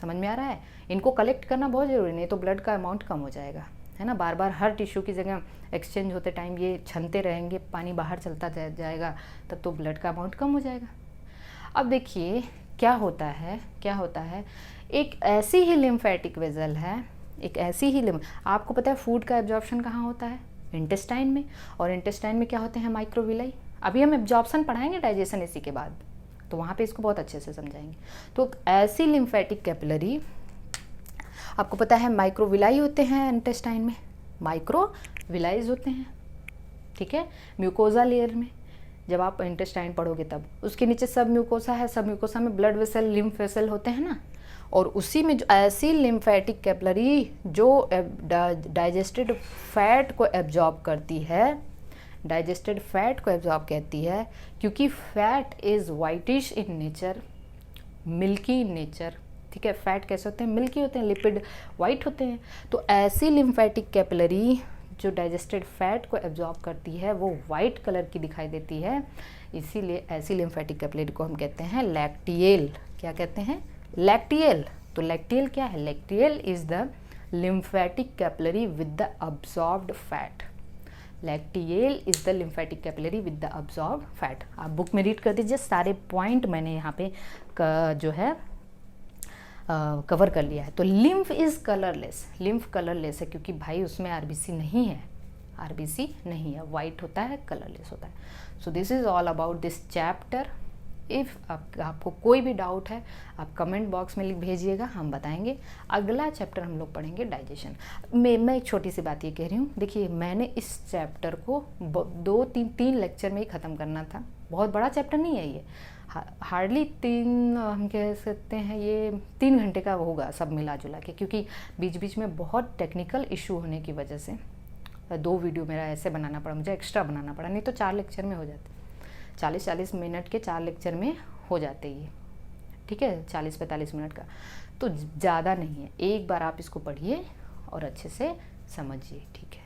Speaker 1: समझ में आ रहा है। इनको कलेक्ट करना बहुत ज़रूरी, नहीं तो ब्लड का अमाउंट कम हो जाएगा, है ना? बार बार हर टिश्यू की जगह एक्सचेंज होते टाइम ये छनते रहेंगे, पानी बाहर चलता जाएगा, तब तो ब्लड का अमाउंट कम हो जाएगा। अब देखिए क्या होता है, एक ऐसी ही लिम्फेटिक वेसल है, एक ऐसी ही आपको पता है फूड का एब्जॉर्प्शन कहाँ होता है? इंटेस्टाइन में। और इंटेस्टाइन में क्या होते हैं? माइक्रोविलाई। अभी हम एब्जॉर्प्शन पढ़ाएंगे डाइजेशन इसी के बाद, तो वहाँ पे इसको बहुत अच्छे से समझाएंगे। तो ऐसी लिम्फेटिक कैपिलरी, आपको पता है माइक्रोविलाई होते हैं इंटेस्टाइन में, माइक्रोविलाइज होते हैं, ठीक है? म्यूकोजा लेयर में जब आप इंटेस्टाइन पढ़ोगे तब उसके नीचे सब म्यूकोसा है, सब म्यूकोसा में ब्लड वेसल, लिम्फ वेसल होते हैं ना, और उसी में जो ऐसी लिम्फेटिक कैपिलरी जो डाइजेस्टेड फैट को एब्जॉर्ब करती है, डाइजेस्टेड फैट को एब्जॉर्ब करती है, क्योंकि fat is whitish in nature, milky in nature, ठीक है? फैट कैसे होते हैं? मिल्की होते हैं, लिपिड वाइट होते हैं। तो ऐसी लिम्फेटिक कैपिलरी जो डाइजेस्टेड फैट को एब्जॉर्ब करती है वो वाइट कलर की दिखाई देती है, इसीलिए ऐसी लिम्फेटिक कैपिलरी को हम कहते हैं लैक्टियल। क्या कहते हैं? लैक्टियल। तो लैक्टियल क्या है? Lacteal is the lymphatic capillary with the absorbed fat. Lacteal is the lymphatic capillary with the absorb fat. आप बुक में रीड कर दीजिए, सारे पॉइंट मैंने यहाँ पे जो है कवर कर लिया है। तो lymph is colourless, lymph colourless है क्योंकि भाई उसमें आरबीसी नहीं है, आरबीसी नहीं है, वाइट होता है, कलरलेस होता है। So this is all about this chapter. If आपको कोई भी डाउट है आप कमेंट बॉक्स में लिख भेजिएगा, हम बताएंगे। अगला चैप्टर हम लोग पढ़ेंगे डाइजेशन। मैं एक छोटी सी बात ये कह रही हूँ, देखिए मैंने इस चैप्टर को 2-3 लेक्चर में ही ख़त्म करना था। बहुत बड़ा चैप्टर नहीं है ये, हार्डली 3 हम कह सकते हैं ये 3 घंटे का होगा सब मिला जुला के, क्योंकि बीच बीच में बहुत टेक्निकल इशू होने की वजह से 2 वीडियो मेरा ऐसे बनाना पड़ा, मुझे एक्स्ट्रा बनाना पड़ा, नहीं तो 4 लेक्चर में हो जाते, 40-40 मिनट के 4 लेक्चर में हो जाते ये, ठीक है, 40-45 मिनट का, तो ज़्यादा नहीं है। एक बार आप इसको पढ़िए और अच्छे से समझिए, ठीक है।